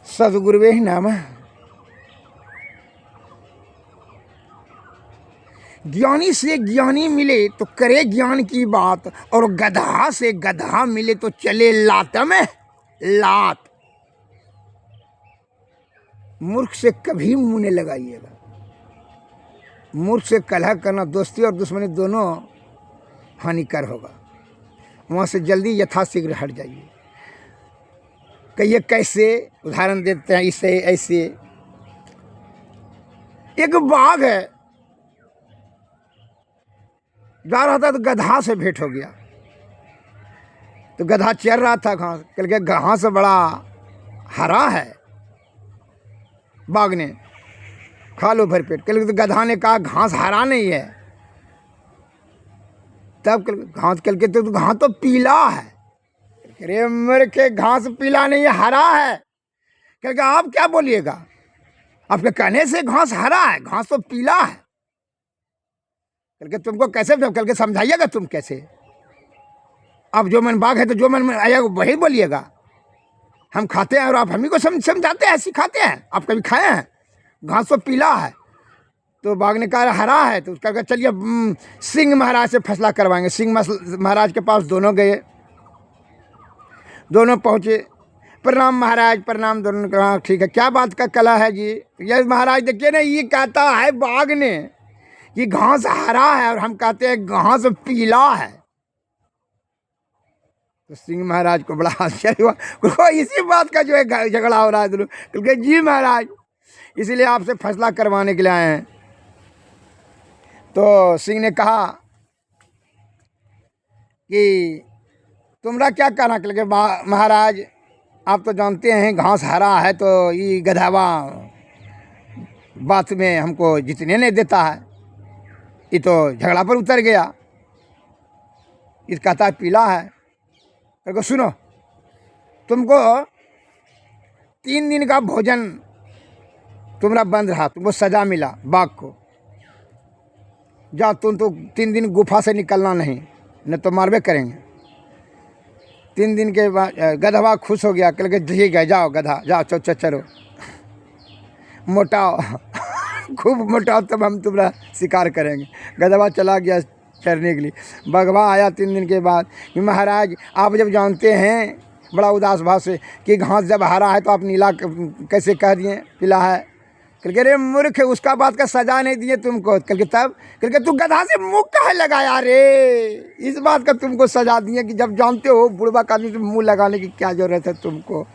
सद्गुरुवे नमः। ज्ञानी से ज्ञानी मिले तो करे ज्ञान की बात, और गधा से गधा मिले तो चले लात में लात। मूर्ख से कभी मुंह नहीं लगाइएगा। मूर्ख से कलह करना दोस्ती और दुश्मनी दोनों हानिकर होगा। वहाँ से जल्दी यथाशीघ्र हट जाइए। कहिए कैसे? उदाहरण देते हैं इसे ऐसे। एक बाघ है, जा रहा था तो गधा से भेंट हो गया। तो गधा चर रहा था घास, कल के घास बड़ा हरा है, बाघ ने खा लो भर पेट। कल तो गधा ने कहा घास हरा नहीं है। तब घास कल के तो घास तो पीला है। अरे मेरे के घास पीला नहीं है, हरा है। कल के आप क्या बोलिएगा? आपके कहने से घास हरा है, घास तो पीला है। कल के तुमको कैसे, कल के समझाइएगा तुम कैसे? अब जो मन बाघ है तो जो मन में आया वही बोलिएगा। हम खाते हैं और आप हम ही को समझाते हैं, सिखाते हैं। आप कभी खाए हैं? घास तो पीला है। तो बाघ ने कहा हरा है। तो उसका चलिए सिंह महाराज से फैसला करवाएंगे। सिंह महाराज के पास दोनों गए, दोनों पहुँचे। प्रणाम महाराज, प्रणाम। दोनों ने कहा ठीक है, क्या बात का कला है जी? ये महाराज देखिए ना, ये कहता है बाघ ने कि घास हरा है और हम कहते हैं घास पीला है। तो सिंह महाराज को बड़ा आश्चर्य हुआ। इसी बात का जो है झगड़ा हो रहा है दोनों। क्योंकि जी महाराज, इसीलिए आपसे फैसला करवाने के लिए आए हैं। तो सिंह ने कहा कि तुम्हारा क्या कहना? कि महाराज आप तो जानते हैं घास हरा है, तो ये गधावा बात में हमको जितने नहीं देता है। ये तो झगड़ा पर उतर गया। इस कहता है पीला है। तो सुनो, तुमको 3 दिन का भोजन तुम्हारा बंद रहा, तुमको सजा मिला बाघ को। जाओ, तुम तो 3 दिन गुफा से निकलना नहीं, न तो मारबे करेंगे। 3 दिन के बाद गधवा खुश हो गया। कल के ठीक है, जाओ गधा, जाओ चलो मोटाओ खूब मोटाओ, तब हम तुम्हारा शिकार करेंगे। गधवा चला गया चरने के लिए। बघवा आया 3 दिन के बाद कि महाराज आप जब जानते हैं बड़ा उदास भाव से कि घास जब हरा है तो आप नीला कैसे कह दिए पीला है? कल के रे मूर्ख, उसका बात का सजा नहीं दिए तुमको। कल के तब कल के तू गधा से मुँह काहे लगाया रे? इस बात का तुमको सजा दिए कि जब जानते हो बुढ़वा आदमी से मुँह लगाने की क्या जरूरत है तुमको।